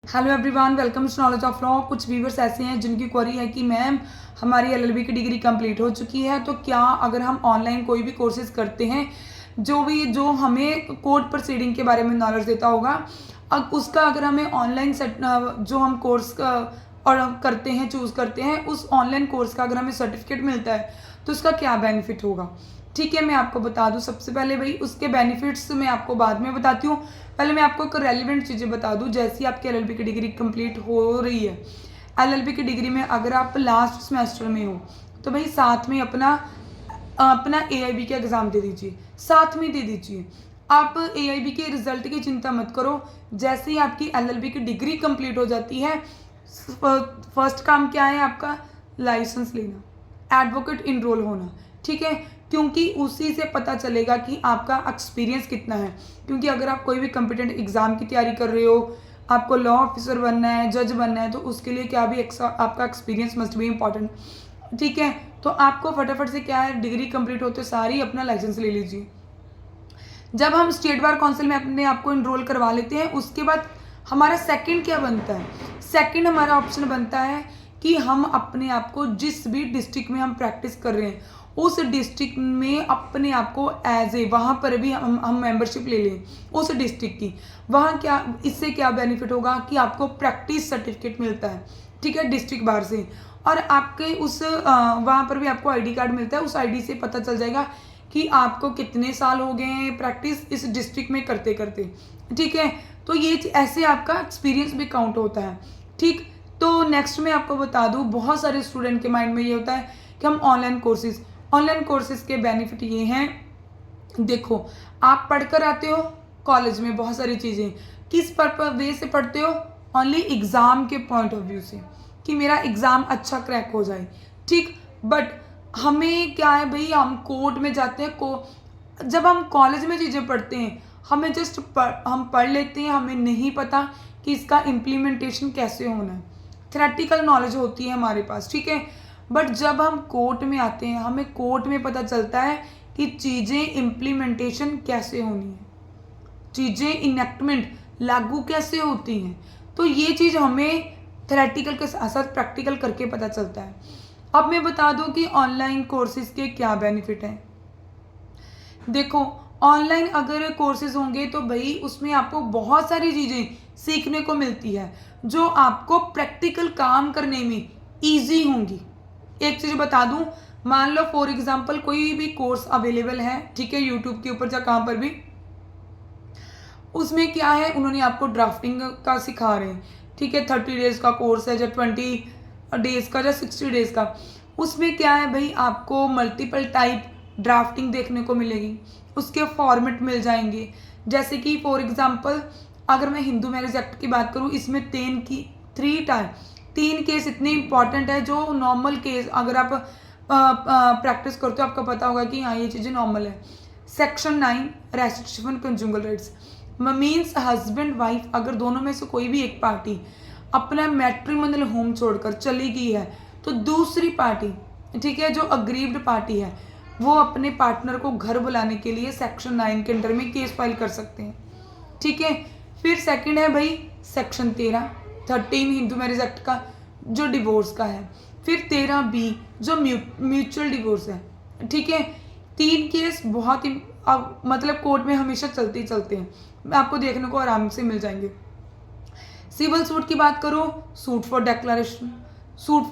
Hello everyone, welcome to knowledge of law. कुछ viewers ऐसे हैं जिनकी क्वेरी है कि मैम हमारी एलएलबी की डिग्री कंप्लीट हो चुकी है, तो क्या अगर हम ऑनलाइन कोई भी कोर्सेज करते हैं जो हमें कोर्ट प्रोसीडिंग के बारे में नॉलेज देता होगा, अब उसका अगर हमें ऑनलाइन जो हम कोर्स और करते हैं चूज़ करते हैं उस ऑनलाइन कोर्स का अगर हमें सर्टिफिकेट मिलता है तो उसका क्या बेनिफिट होगा। ठीक है, मैं आपको बता दूं। सबसे पहले भाई उसके बेनिफिट्स मैं आपको बाद में बताती हूँ। पहले मैं आपको एक रेलिवेंट चीज़ें बता दूं। जैसे ही आपकी एलएलबी की डिग्री कंप्लीट हो रही है, एलएलबी की डिग्री में अगर आप लास्ट सेमेस्टर में हो तो भाई साथ में अपना अपना एआईबी का एग्ज़ाम दे दीजिए, साथ में दे दीजिए। आप एआईबी के रिजल्ट की चिंता मत करो। जैसे ही आपकी एलएलबी की डिग्री कंप्लीट हो जाती है, फर्स्ट काम क्या है आपका? लाइसेंस लेना, एडवोकेट इनरोल होना। ठीक है, क्योंकि उसी से पता चलेगा कि आपका एक्सपीरियंस कितना है। क्योंकि अगर आप कोई भी कॉम्पिटेंट एग्जाम की तैयारी कर रहे हो, आपको लॉ ऑफिसर बनना है, जज बनना है, तो उसके लिए क्या भी आपका एक्सपीरियंस मस्ट बी इम्पॉर्टेंट। ठीक है, तो आपको फटाफट से क्या है, डिग्री कंप्लीट होते सारी अपना लाइसेंस ले लीजिए। जब हम स्टेट बार काउंसिल में अपने आप को इनरोल करवा लेते हैं, उसके बाद हमारा सेकंड क्या बनता है? सेकंड हमारा ऑप्शन बनता है कि हम अपने आप को जिस भी डिस्ट्रिक्ट में हम प्रैक्टिस कर रहे हैं उस डिस्ट्रिक्ट में अपने आप को एज ए वहाँ पर भी हम मेंबरशिप ले लें उस डिस्ट्रिक्ट की। वहाँ क्या, इससे क्या बेनिफिट होगा कि आपको प्रैक्टिस सर्टिफिकेट मिलता है। ठीक है, डिस्ट्रिक्ट बार से। और आपके उस वहाँ पर भी आपको आईडी कार्ड मिलता है। उस आईडी से पता चल जाएगा कि आपको कितने साल हो गए हैं प्रैक्टिस इस डिस्ट्रिक्ट में करते करते। ठीक है, तो ये ऐसे आपका एक्सपीरियंस भी काउंट होता है। ठीक, तो नेक्स्ट मैं आपको बता दूं, बहुत सारे स्टूडेंट के माइंड में ये होता है कि हम ऑनलाइन कोर्सेज के बेनिफिट ये हैं। देखो, आप पढ़कर आते हो कॉलेज में बहुत सारी चीज़ें, किस पर्पज वे से पढ़ते हो? ओनली एग्ज़ाम के पॉइंट ऑफ व्यू से कि मेरा एग्ज़ाम अच्छा क्रैक हो जाए। ठीक, बट हमें क्या है भाई, हम कोर्ट में जाते हैं जब हम कॉलेज में चीज़ें पढ़ते हैं हमें जस्ट हम पढ़ लेते हैं, हमें नहीं पता कि इसका इम्प्लीमेंटेशन कैसे होना है। थ्योरेटिकल नॉलेज होती है हमारे पास, ठीक है, बट जब हम कोर्ट में आते हैं हमें कोर्ट में पता चलता है कि चीज़ें इम्प्लीमेंटेशन कैसे होनी है, चीज़ें इनेक्टमेंट लागू कैसे होती हैं। तो ये चीज़ हमें थ्योरेटिकल के साथ साथ प्रैक्टिकल करके पता चलता है। अब मैं बता दूं कि ऑनलाइन कोर्सेज के क्या बेनिफिट हैं। देखो, ऑनलाइन अगर कोर्सेज होंगे तो भाई उसमें आपको बहुत सारी चीज़ें सीखने को मिलती है जो आपको प्रैक्टिकल काम करने में ईजी होंगी। एक चीज़ बता दूं, मान लो फॉर एग्जांपल कोई भी कोर्स अवेलेबल है, ठीक है, यूट्यूब के ऊपर या कहाँ पर भी, उसमें क्या है, उन्होंने आपको ड्राफ्टिंग का सिखा रहे हैं। ठीक है, 30 डेज का कोर्स है या 20 डेज का या 60 डेज का। उसमें क्या है भाई, आपको मल्टीपल टाइप ड्राफ्टिंग देखने को मिलेगी, उसके फॉर्मेट मिल जाएंगे। जैसे कि फॉर एग्जांपल अगर मैं हिंदू मैरिज एक्ट की बात करूँ, इसमें तीन केस इतने इंपॉर्टेंट है जो नॉर्मल केस अगर आप प्रैक्टिस करते हो आपको पता होगा कि हाँ ये चीज़ें नॉर्मल है। Section 9 restriction conjugal rights means husband wife अगर दोनों में से कोई भी एक पार्टी अपना मैट्रिमोनियल होम छोड़कर चली गई है तो दूसरी पार्टी, ठीक है, जो अग्रीव्ड पार्टी है, वो अपने पार्टनर को घर बुलाने के लिए सेक्शन 9 के अंडर में केस फाइल कर सकते हैं। ठीक है, फिर सेकंड है भाई सेक्शन 13 हिंदू मैरिज एक्ट का जो डिवोर्स का है। फिर 13B जो म्यूचुअल डिवोर्स है। ठीक है, 3 केस बहुत ही मतलब कोर्ट में हमेशा चलते ही चलते हैं, आपको देखने को आराम से मिल जाएंगे। सिविल सूट की बात करो, suit for declaration, suit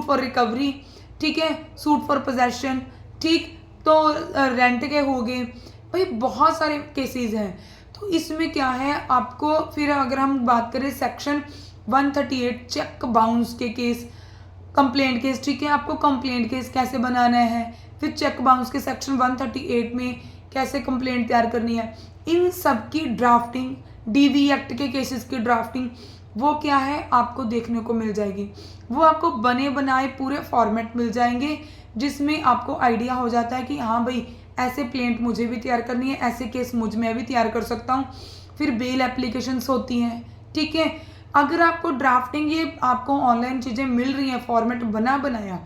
for recovery, ठीक है, सूट फॉर पोजेशन, ठीक, तो रेंट के हो गए भाई, बहुत सारे केसेस हैं। तो इसमें क्या है आपको, फिर अगर हम बात करें सेक्शन 138 चेक बाउंस के केस, कंप्लेंट केस, ठीक है, आपको कंप्लेंट केस कैसे बनाना है, फिर चेक बाउंस के सेक्शन 138 में कैसे कंप्लेंट तैयार करनी है, इन सब की ड्राफ्टिंग, डीवी एक्ट के केसेस की ड्राफ्टिंग, वो क्या है आपको देखने को मिल जाएगी। वो आपको बने बनाए पूरे फॉर्मेट मिल जाएंगे जिसमें आपको आइडिया हो जाता है कि हाँ भाई ऐसे प्लेंट मुझे भी तैयार करनी है, ऐसे केस मैं भी तैयार कर सकता हूँ। फिर बेल एप्लीकेशंस होती हैं। ठीक है, अगर आपको ड्राफ्टिंग ये आपको ऑनलाइन चीज़ें मिल रही हैं फॉर्मेट बना बनाया,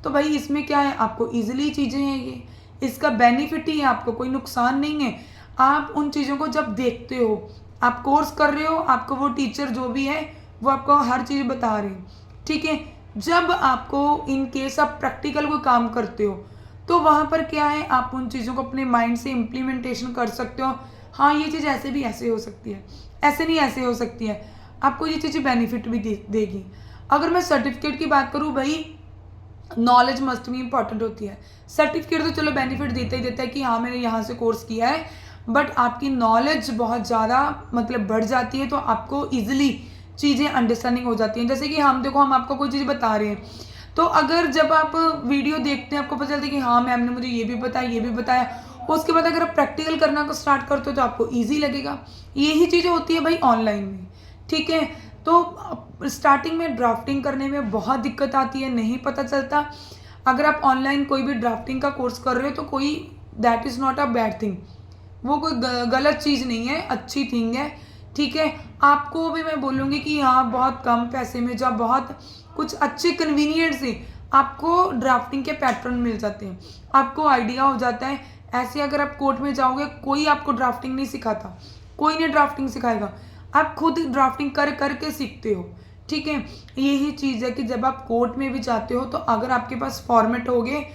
तो भाई इसमें क्या है आपको ईजिली चीज़ें हैं, ये इसका बेनिफिट ही है, आपको कोई नुकसान नहीं है। आप उन चीज़ों को जब देखते हो आप कोर्स कर रहे हो, आपको वो टीचर जो भी है वो आपको हर चीज़ बता रहे हैं, ठीक है। जब आपको इन केस आप प्रैक्टिकल कोई काम करते हो तो वहाँ पर क्या है, आप उन चीज़ों को अपने माइंड से इम्प्लीमेंटेशन कर सकते हो। हाँ, ये चीज़ ऐसे भी ऐसे हो सकती है, ऐसे नहीं ऐसे हो सकती है, आपको ये चीज़ें बेनिफिट भी देगी। अगर मैं सर्टिफिकेट की बात करूँ, भाई नॉलेज मस्ट भी इंपॉर्टेंट होती है। सर्टिफिकेट तो चलो बेनिफिट देता ही देता है कि हाँ मैंने यहाँ से कोर्स किया है, बट आपकी नॉलेज बहुत ज़्यादा मतलब बढ़ जाती है तो आपको ईजिली चीज़ें अंडरस्टैंडिंग हो जाती हैं। जैसे कि हम देखो, हम आपको कोई चीज़ बता रहे हैं, तो अगर जब आप वीडियो देखते हैं आपको पता चलता है कि हाँ मैम ने मुझे ये भी बताया, ये भी बताया, उसके बाद अगर आप प्रैक्टिकल करना को स्टार्ट करते हो तो आपको ईजी लगेगा। यही चीज़ें होती है भाई ऑनलाइन में, ठीक है। तो स्टार्टिंग में ड्राफ्टिंग करने में बहुत दिक्कत आती है, नहीं पता चलता। अगर आप ऑनलाइन कोई भी ड्राफ्टिंग का कोर्स कर रहे हो तो कोई that is not a bad thing, वो कोई गलत चीज़ नहीं है, अच्छी थिंग है, ठीक है। आपको भी मैं बोलूँगी कि हाँ बहुत कम पैसे में जब बहुत कुछ अच्छे कन्वीनियंट से आपको ड्राफ्टिंग के पैटर्न मिल जाते हैं, आपको आइडिया हो जाता है। ऐसे अगर आप कोर्ट में जाओगे, कोई आपको ड्राफ्टिंग नहीं सिखाता, कोई नहीं ड्राफ्टिंग सिखाएगा, आप खुद ड्राफ्टिंग कर करके सीखते हो, ठीक है। यही चीज़ है कि जब आप कोर्ट में भी जाते हो तो अगर आपके पास फॉर्मेट होगे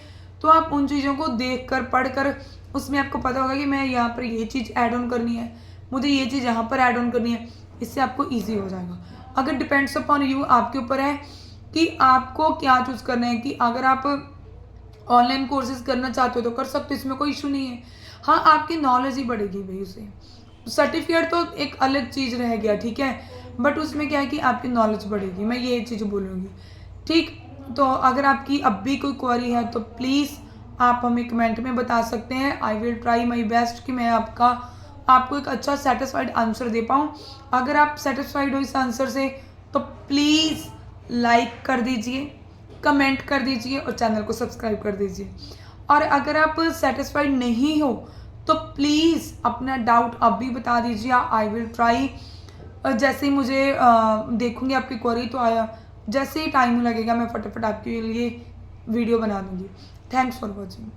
तो आप उन चीज़ों को देख कर पढ़ कर उसमें आपको पता होगा कि मैं यहाँ पर ये चीज़ ऐड ऑन करनी है, मुझे ये चीज़ यहाँ पर ऐड ऑन करनी है, इससे आपको ईजी हो जाएगा। अगर डिपेंड्स अपॉन यू, आपके ऊपर है कि आपको क्या चूज़ करना है। कि अगर आप ऑनलाइन कोर्सेज करना चाहते हो तो कर सकते हो, इसमें कोई इशू नहीं है। हाँ, आपकी नॉलेज ही बढ़ेगी भाई उससे। सर्टिफिकेट तो एक अलग चीज़ रह गया, ठीक है, बट उसमें क्या है कि आपकी नॉलेज बढ़ेगी, मैं ये चीज़ बोलूँगी, ठीक। तो अगर आपकी अब भी कोई क्वेरी है तो प्लीज़ आप हमें कमेंट में बता सकते हैं। I will try my best कि मैं आपको एक अच्छा सेटिस्फाइड आंसर दे पाऊँ। अगर आप सेटिस्फाइड हो इस आंसर से तो प्लीज़ लाइक कर दीजिए, कमेंट कर दीजिए और चैनल को सब्सक्राइब कर दीजिए। और अगर आप सेटिस्फाइड नहीं हो तो प्लीज़ अपना डाउट अभी बता दीजिए, आई विल ट्राई। जैसे ही मुझे देखूंगी आपकी क्वेरी तो आया, जैसे ही टाइम लगेगा मैं फटाफट आपके लिए वीडियो बना दूंगी। Thanks for watching.